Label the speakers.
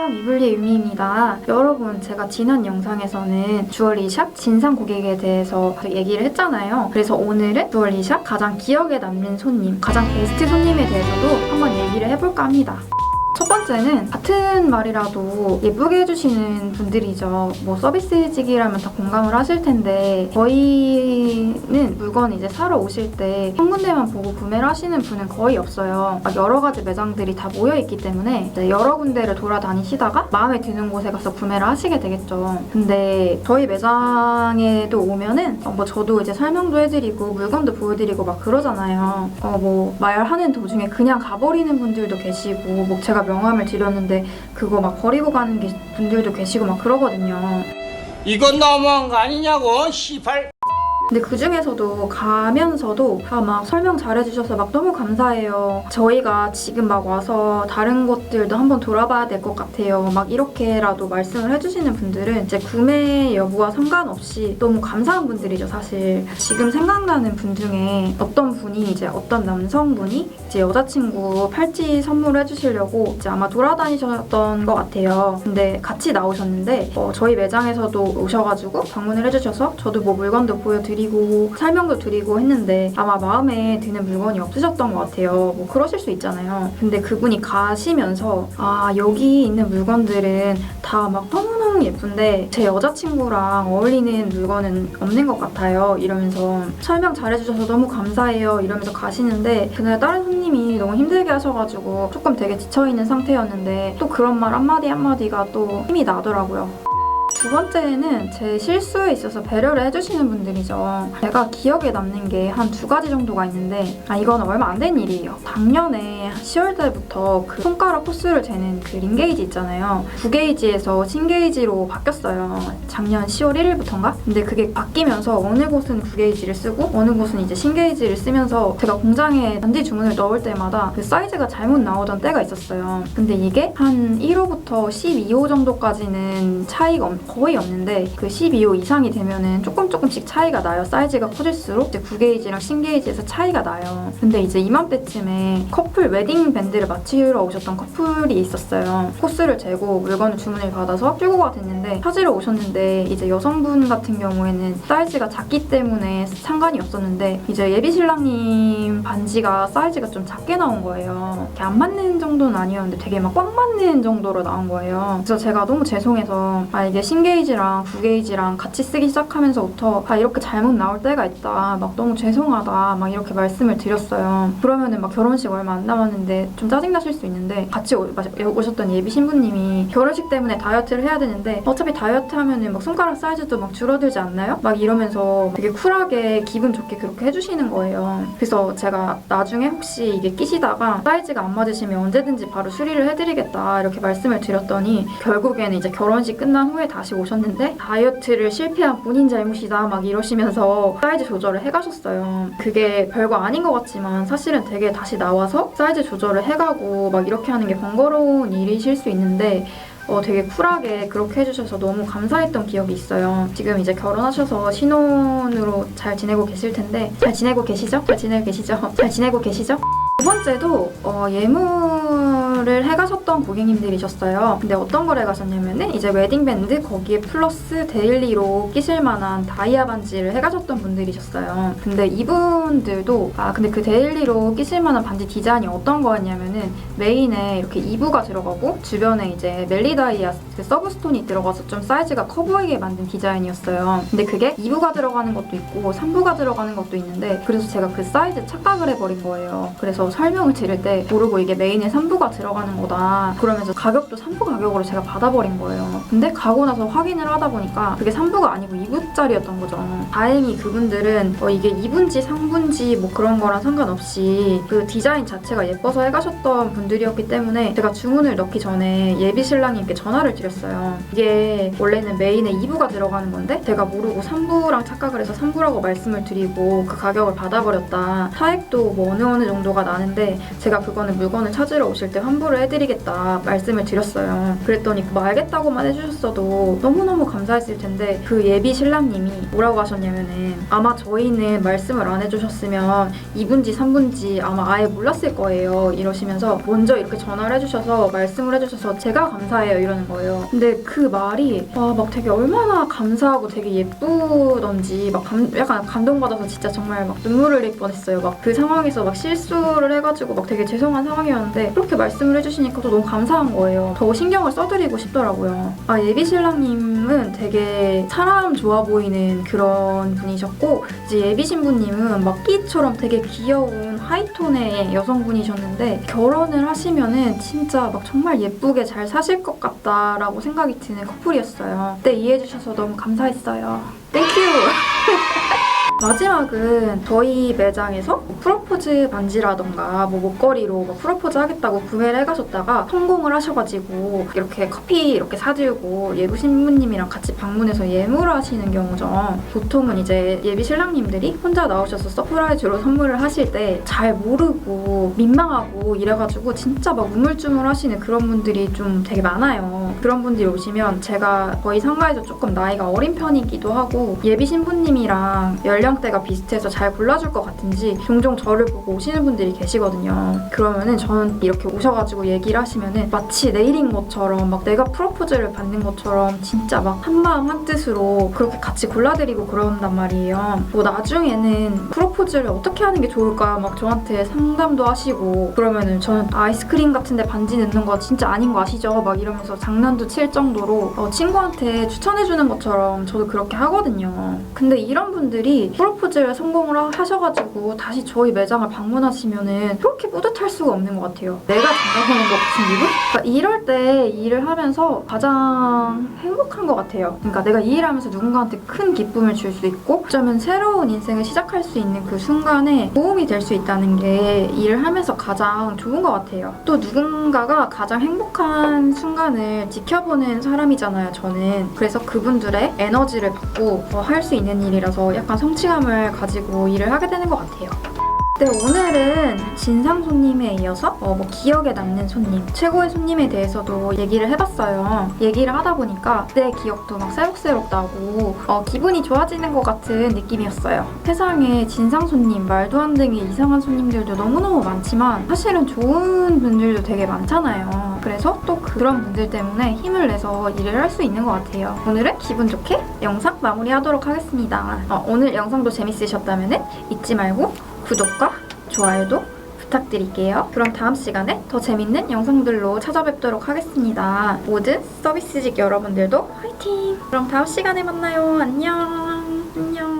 Speaker 1: 안녕, 위블리의 유미입니다. 여러분, 제가 지난 영상에서는 주얼리샵 진상 고객에 대해서 얘기를 했잖아요. 그래서 오늘은 주얼리샵 가장 기억에 남는 손님, 가장 베스트 손님에 대해서도 한번 얘기를 해볼까 합니다. 첫 번째는 같은 말이라도 예쁘게 해주시는 분들이죠. 뭐 서비스직이라면 다 공감을 하실 텐데 저희는 물건 이제 사러 오실 때 한 군데만 보고 구매를 하시는 분은 거의 없어요. 여러 가지 매장들이 다 모여있기 때문에 여러 군데를 돌아다니시다가 마음에 드는 곳에 가서 구매를 하시게 되겠죠. 근데 저희 매장에도 오면은 뭐 저도 이제 설명도 해드리고 물건도 보여드리고 막 그러잖아요. 뭐 말하는 도중에 그냥 가버리는 분들도 계시고 뭐 제가 명함을 드렸는데 그거 막 버리고 가는 분들도 계시고 막 그러거든요.
Speaker 2: 이건 너무한 거 아니냐고, 시발.
Speaker 1: 근데 그 중에서도 가면서도 막 설명 잘해주셔서 막 너무 감사해요. 저희가 지금 막 와서 다른 곳들도 한번 돌아봐야 될 것 같아요. 막 이렇게라도 말씀을 해주시는 분들은 이제 구매 여부와 상관없이 너무 감사한 분들이죠, 사실. 지금 생각나는 분 중에 어떤 분이 이제 어떤 남성분이 이제 여자친구 팔찌 선물을 해주시려고 이제 아마 돌아다니셨던 것 같아요. 근데 같이 나오셨는데 저희 매장에서도 오셔가지고 방문을 해주셔서 저도 뭐 물건도 보여드리고 설명도 드리고 했는데 아마 마음에 드는 물건이 없으셨던 것 같아요. 뭐 그러실 수 있잖아요. 근데 그분이 가시면서 여기 있는 물건들은 다 막 너무너무 예쁜데 제 여자친구랑 어울리는 물건은 없는 것 같아요. 이러면서 설명 잘해주셔서 너무 감사해요. 이러면서 가시는데 그날 다른 손님이 너무 힘들게 하셔가지고 조금 되게 지쳐있는 상태였는데 또 그런 말 한마디 한마디가 또 힘이 나더라고요. 두 번째는 제 실수에 있어서 배려를 해주시는 분들이죠. 제가 기억에 남는 게 한 2가지 정도가 있는데 이건 얼마 안 된 일이에요. 작년에 10월 달부터 그 손가락 호수를 재는 그 링게이지 있잖아요. 9게이지에서 10게이지로 바뀌었어요. 작년 10월 1일부터인가? 근데 그게 바뀌면서 어느 곳은 9게이지를 쓰고 어느 곳은 이제 10게이지를 쓰면서 제가 공장에 반지 주문을 넣을 때마다 그 사이즈가 잘못 나오던 때가 있었어요. 근데 이게 한 1호부터 12호 정도까지는 차이가 거의 없는데 그 12호 이상이 되면은 조금씩 차이가 나요. 사이즈가 커질수록 이제 9게이지랑 10게이지에서 차이가 나요. 근데 이제 이맘때쯤에 커플 웨딩 밴드를 맞추러 오셨던 커플이 있었어요. 코스를 재고 물건을 주문을 받아서 출고가 됐는데 찾으러 오셨는데 이제 여성분 같은 경우에는 사이즈가 작기 때문에 상관이 없었는데 이제 예비 신랑님 반지가 사이즈가 좀 작게 나온 거예요. 이렇게 안 맞는 정도는 아니었는데 되게 막 꽉 맞는 정도로 나온 거예요. 그래서 제가 너무 죄송해서 이게 10게이지랑 9게이지랑 같이 쓰기 시작하면서부터 이렇게 잘못 나올 때가 있다. 막 너무 죄송하다. 막 이렇게 말씀을 드렸어요. 그러면은 막 결혼식 얼마 안 남았는데 좀 짜증나실 수 있는데 같이 오셨던 예비 신부님이 결혼식 때문에 다이어트를 해야 되는데 어차피 다이어트 하면은 막 손가락 사이즈도 막 줄어들지 않나요? 막 이러면서 되게 쿨하게 기분 좋게 그렇게 해주시는 거예요. 그래서 제가 나중에 혹시 이게 끼시다가 사이즈가 안 맞으시면 언제든지 바로 수리를 해드리겠다 이렇게 말씀을 드렸더니 결국에는 이제 결혼식 끝난 후에 다시 오셨는데 다이어트를 실패한 본인 잘못이다 막 이러시면서 사이즈 조절을 해가셨어요. 그게 별거 아닌 것 같지만 사실은 되게 다시 나와서 사이즈 조절을 해가고 막 이렇게 하는 게 번거로운 일이실 수 있는데 되게 쿨하게 그렇게 해주셔서 너무 감사했던 기억이 있어요. 지금 이제 결혼하셔서 신혼으로 잘 지내고 계실 텐데 잘 지내고 계시죠? 잘 지내고 계시죠? 잘 지내고 계시죠? 두 번째도 예물을 해가셨던 고객님들이셨어요. 근데 어떤 걸 해가셨냐면은 이제 웨딩밴드 거기에 플러스 데일리로 끼실 만한 다이아 반지를 해가셨던 분들이셨어요. 근데 이분들도 근데 그 데일리로 끼실 만한 반지 디자인이 어떤 거였냐면은 메인에 이렇게 2부가 들어가고 주변에 이제 멜리다이아 그 서브스톤이 들어가서 좀 사이즈가 커 보이게 만든 디자인이었어요. 근데 그게 2부가 들어가는 것도 있고 3부가 들어가는 것도 있는데 그래서 제가 그 사이즈 착각을 해버린 거예요. 그래서 설명을 드릴 때 모르고 이게 메인에 3부가 들어가는 거다 그러면서 가격도 3부 가격으로 제가 받아버린 거예요. 근데 가고 나서 확인을 하다 보니까 그게 3부가 아니고 2부짜리였던 거죠. 다행히 그분들은 이게 2분지 3분지 뭐 그런 거랑 상관없이 그 디자인 자체가 예뻐서 해가셨던 분들이었기 때문에 제가 주문을 넣기 전에 예비 신랑님께 전화를 드렸어요. 이게 원래는 메인에 2부가 들어가는 건데 제가 모르고 3부랑 착각을 해서 3부라고 말씀을 드리고 그 가격을 받아버렸다. 차액도 뭐 어느 정도가 나는데 제가 그거는 물건을 찾으러 오실 때 환불 환불을 해드리겠다 말씀을 드렸어요. 그랬더니 뭐 알겠다고만 해주셨어도 너무너무 감사했을 텐데 그 예비 신랑님이 뭐라고 하셨냐면은 아마 저희는 말씀을 안 해주셨으면 2분지 3분지 아마 아예 몰랐을 거예요 이러시면서 먼저 이렇게 전화를 해주셔서 말씀을 해주셔서 제가 감사해요 이러는 거예요. 근데 그 말이 막 되게 얼마나 감사하고 되게 예쁘던지 막 약간 감동받아서 진짜 정말 막 눈물을 흘릴 뻔했어요. 막 그 상황에서 막 실수를 해가지고 막 되게 죄송한 상황이었는데 그렇게 말씀을 해주시니까 또 너무 감사한 거예요. 더 신경을 써드리고 싶더라고요. 예비 신랑님은 되게 사람 좋아 보이는 그런 분이셨고 이제 예비 신부님은 막 끼처럼 되게 귀여운 하이톤의 여성분이셨는데 결혼을 하시면은 진짜 막 정말 예쁘게 잘 사실 것 같다라고 생각이 드는 커플이었어요. 그때 이해해주셔서 너무 감사했어요. 땡큐! 마지막은 저희 매장에서 프로포즈 반지라던가 뭐 목걸이로 막 프로포즈 하겠다고 구매를 해가셨다가 성공을 하셔가지고 이렇게 커피 이렇게 사들고 예비 신부님이랑 같이 방문해서 예물을 하시는 경우죠. 보통은 이제 예비 신랑님들이 혼자 나오셔서 서프라이즈로 선물을 하실 때 잘 모르고 민망하고 이래가지고 진짜 막 우물쭈물 하시는 그런 분들이 좀 되게 많아요. 그런 분들이 오시면 제가 거의 상가에서 조금 나이가 어린 편이기도 하고 예비 신부님이랑 연령대가 비슷해서 잘 골라줄 것 같은지 종종 저를 보고 오시는 분들이 계시거든요. 그러면은 저는 이렇게 오셔가지고 얘기를 하시면은 마치 내일인 것처럼 막 내가 프로포즈를 받는 것처럼 진짜 막 한마음 한뜻으로 그렇게 같이 골라드리고 그런단 말이에요. 뭐 나중에는 프로포즈를 어떻게 하는 게 좋을까 막 저한테 상담도 하시고 그러면은 저는 아이스크림 같은데 반지 넣는 거 진짜 아닌 거 아시죠? 막 이러면서 장난도 칠 정도로 친구한테 추천해주는 것처럼 저도 그렇게 하거든요. 근데 이런 분들이 프로포즈를 성공을 하셔가지고 다시 저희 매장을 방문하시면은 그렇게 뿌듯할 수가 없는 것 같아요. 내가 장담하는 것 같은 기분? 그러니까 이럴 때 일을 하면서 가장 행복한 것 같아요. 그러니까 내가 이 일을 하면서 누군가한테 큰 기쁨을 줄 수 있고 어쩌면 새로운 인생을 시작할 수 있는 그 순간에 도움이 될 수 있다는 게 일을 하면서 가장 좋은 것 같아요. 또 누군가가 가장 행복한 순간을 지켜보는 사람이잖아요, 저는. 그래서 그분들의 에너지를 받고 할 수 있는 일이라서 약간 성취감을 가지고 일을 하게 되는 것 같아요. 네, 오늘은 진상 손님에 이어서 뭐 기억에 남는 손님, 최고의 손님에 대해서도 얘기를 해봤어요. 얘기를 하다 보니까 내 기억도 막 새록새록 나고 기분이 좋아지는 것 같은 느낌이었어요. 세상에 진상 손님, 말도 안 되게 이상한 손님들도 너무너무 많지만 사실은 좋은 분들도 되게 많잖아요. 그래서 또 그런 분들 때문에 힘을 내서 일을 할 수 있는 것 같아요. 오늘은 기분 좋게 영상 마무리하도록 하겠습니다. 오늘 영상도 재밌으셨다면 잊지 말고 구독과 좋아요도 부탁드릴게요. 그럼 다음 시간에 더 재밌는 영상들로 찾아뵙도록 하겠습니다. 모든 서비스직 여러분들도 화이팅! 그럼 다음 시간에 만나요. 안녕! 안녕!